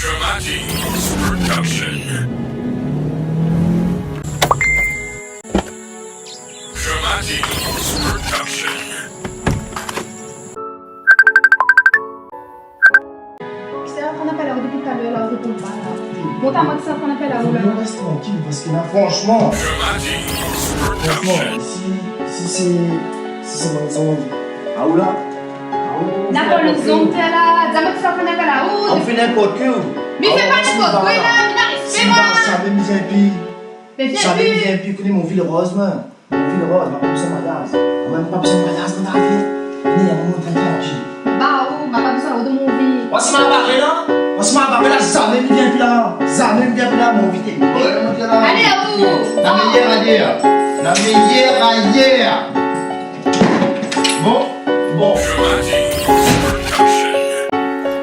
Dramati's production. Dramati's production. C'est là qu'on appelle là depuis tout à l'heure, là, on répond pas là. Bon, t'as moi que ça qu'on appelle là, là. On reste tranquille parce que là, franchement, Dramati's franchement, production. si c'est dans son envie. Ah ou là, N'a pas le zoom, t'es là, t'as moi que ça qu'on appelle là, on où? fait n'importe quoi. Mais fais pas n'importe quoi là, mais n'arrive Si pas. j'avais mis un pi, Mais viens j'avais mis plus. un pi, connais mon ville rose, man. Mon ville rose, ma pas besoin de mariage. On m'a même pas besoin de mariage, on arrive. On est à un moment très tranquille. Bah, oh, m'a pas besoin de mon vie. On se m'a barré là, jamais il vient plus là. Jamais il vient plus là, mon vite. Allez, où? La meilleure ailleurs. La meilleure ailleurs. Bon. Dramati's production.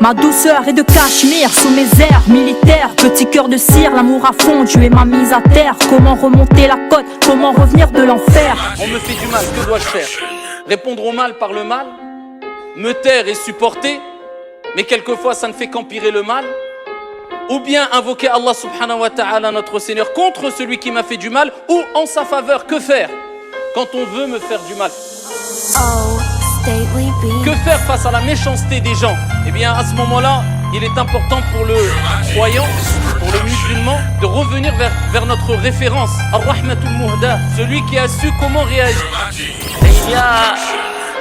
Ma douceur est de cachemire sous mes airs militaires. Petit cœur de cire, l'amour à fond, tu es ma mise à terre. Comment remonter la côte, comment revenir de l'enfer? On me fait du mal, que dois-je faire? Répondre au mal par le mal? Me taire et supporter? Mais quelquefois ça ne fait qu'empirer le mal? Ou bien invoquer Allah subhanahu wa ta'ala, notre Seigneur, contre celui qui m'a fait du mal? Ou en sa faveur, que faire quand on veut me faire du mal? Oh, stately being. Que faire face à la méchanceté des gens? Eh bien à ce moment-là, il est important pour le croyant, pour le musulman, de revenir vers notre référence, Ar-Rahmatul Muhda, celui qui a su comment réagir. Et il y a,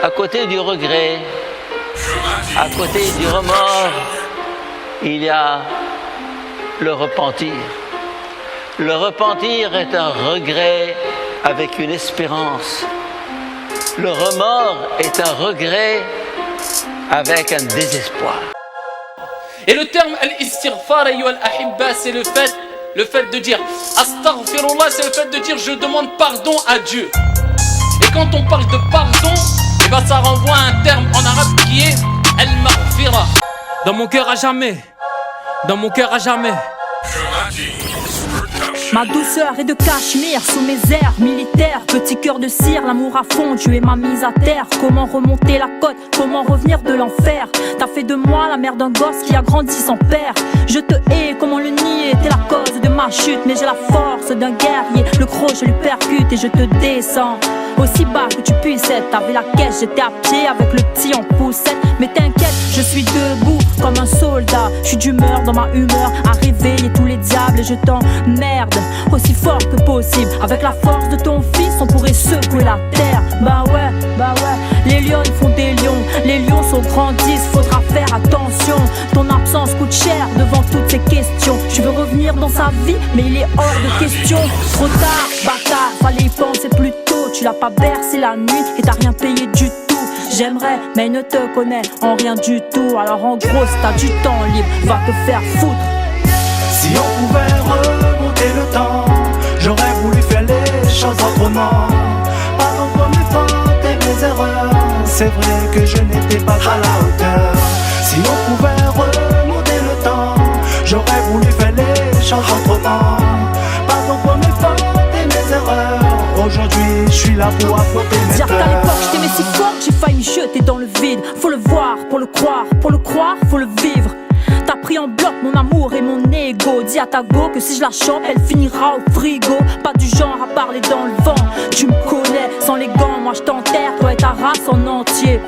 à côté du regret, à côté du remords, il y a le repentir. Le repentir est un regret avec une espérance. Le remords est un regret avec un désespoir. Et le terme al-istighfar, ayyuha al-ahibba, c'est le fait de dire astaghfirullah, c'est le fait de dire je demande pardon à Dieu. Et quand on parle de pardon, eh ben ça renvoie à un terme en arabe qui est al-maghfira. Dans mon cœur à jamais, dans mon cœur à jamais. Ma douceur est de cachemire sous mes airs militaires. Petit cœur de cire, l'amour à fond, tu es ma mise à terre. Comment remonter la côte, comment revenir de l'enfer? T'as fait de moi la mère d'un gosse qui a grandi sans père. Je te hais, comment le nier? T'es la cause de ma chute, mais j'ai la force d'un guerrier. Le croc je lui percute et je te descends aussi bas que tu puisses être. T'avais la caisse, j'étais à pied avec le petit en poussette. Mais t'inquiète, je suis debout comme un soldat. Je suis d'humeur dans ma humeur à réveiller tous les diables et je t'emmerde aussi fort que possible. Avec la force de ton fils, on pourrait secouer la terre. Bah ouais, les lions font des lions. Les lions sont grandissent, faudra faire attention. Ton absence coûte cher devant toutes ces questions. Je veux revenir dans sa vie, mais il est hors de question. Trop tard, bâtard, fallait y penser plus tôt. Tu l'as pas bercé la nuit et t'as rien payé du tout. J'aimerais, mais il ne te connaît en rien du tout. Alors en gros, si t'as du temps libre, va te faire foutre. Si on pouvait remonter le temps, j'aurais voulu faire les choses autrement. Pardon pour mes fautes et mes erreurs, c'est vrai que je n'étais pas à la hauteur. Si on pouvait remonter le temps, j'aurais voulu faire les choses autrement. Pardon pour mes fautes et mes erreurs, aujourd'hui je suis là pour affronter mes Dire qu'à peurs. l'époque je t'aimais si fort que j'ai failli me jeter dans le vide. Faut le voir pour le croire, faut le vivre. T'as pris en bloc mon amour et mon ego. Dis à ta go que si je la chope, elle finira au frigo. Pas du genre à parler dans le vent. Tu me connais, sans les gants, moi je t'enterre, toi et ta race en entier.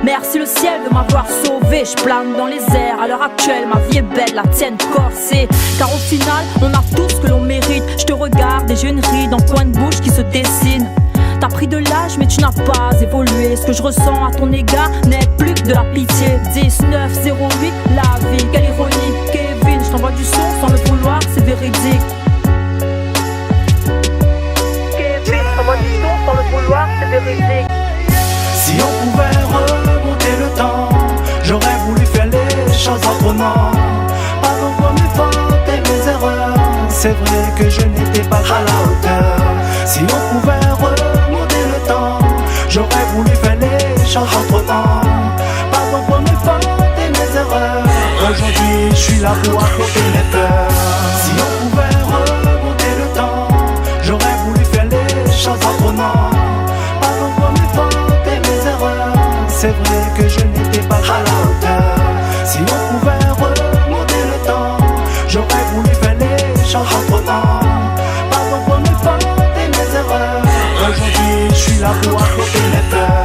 Merci le ciel de m'avoir sauvé, je plane dans les airs. À l'heure actuelle, ma vie est belle, la tienne corsée. Car au final, on a tout ce que l'on mérite. Je te regarde et j'ai une ride en coin de bouche qui se dessine. T'as pris de l'âge mais tu n'as pas évolué. Ce que je ressens à ton égard n'est plus que de la pitié. 1908, la vie, quelle ironie. Kevin, je t'envoie du son sans le vouloir, c'est véridique. Kevin, je t'envoie du son sans le vouloir, c'est véridique. Si on pouvait remonter le temps, j'aurais voulu faire les choses autrement. Pardon pour mes fautes et mes erreurs, c'est vrai que je n'étais pas à la hauteur. Si on pouvait remonter le temps, j'aurais voulu faire les choses autrement. Pardon pour mes fautes et mes erreurs, aujourd'hui je suis là pour affronter mes peurs. Si on pouvait remonter le temps, j'aurais voulu faire les choses autrement. Pardon pour mes fautes et mes erreurs, c'est vrai que je n'étais pas à la hauteur. Si on pouvait remonter le temps, J'aurais voulu faire les choses autrement. Pardon pour mes fautes et mes erreurs. Aujourd'hui je suis là pour apporter les fleurs.